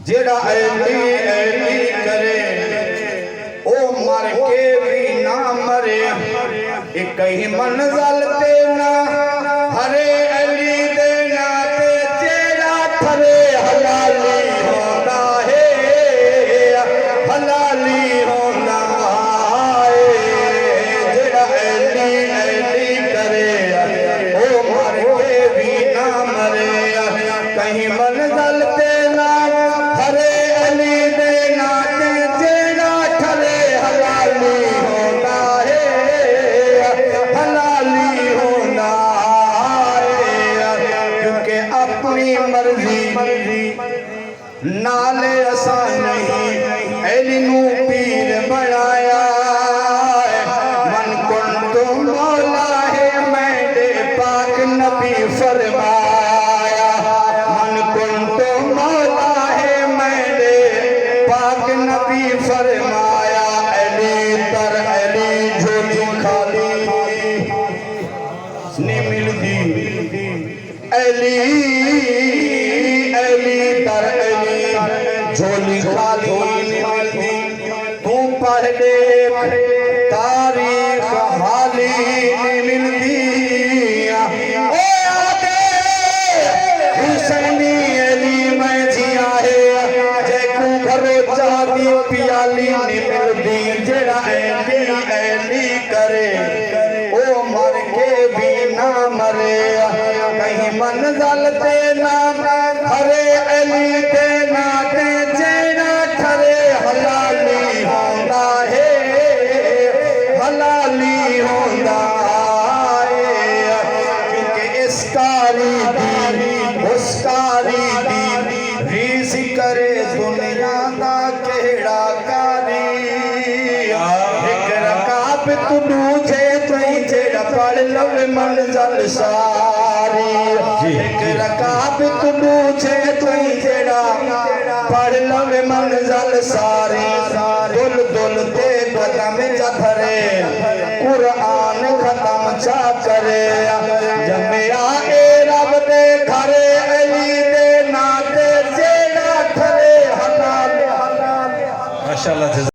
जेड़ा ऐली ऐली करे ओ मर के भी ना मरे। एक ही मंज़िल ते ना हरे अली दे ना ते जेड़ा थरे हलाली होंदा है, हलाली होंदा है। जेड़ा ऐली ऐली करे ओ मर के भी ना मरे। कहीं मंज़िल ते ना हरे अली दे ना ते जेड़ा थरे हलाली होंदा है, हलाली होंदा है। क्योंकि अपनी मर्जी नाले असा नहीं अली नू पीर बनाया। मन कुन तो मौला है मैंने पाक नबी फरमाया। मन कुन तो मौला है मैंने पाक नबी फरमाया। अली तर अली झोली खाली नहीं मिलती। अली अली तर अली झोली खाली नहीं मिलती। तू पढ़ देख तारीख हाली नहीं मिलती। ओ आदे हुसैनी अली मैं जिया है जैकू घरो चाबी पियाली नहीं मिलती। जेड़ा ऐली ऐली करे ओ मर के भी ना मरे। कहीं मंज़िल ते ना हरे अली ते ना ते जेड़ा ठरे हलाली होंदा है, हलाली होंदा है। क्योंकि इसकारी दी उसकारी दी रीस करे दुनिया दा केड़ा कारी। एक रकाब तू दूजे तई जेड़ा पढ़ लवे मंज़िल सारी। एक रकाब तू दूजे तई जेड़ा पढ़ लवे मंज़िल सारी। दुल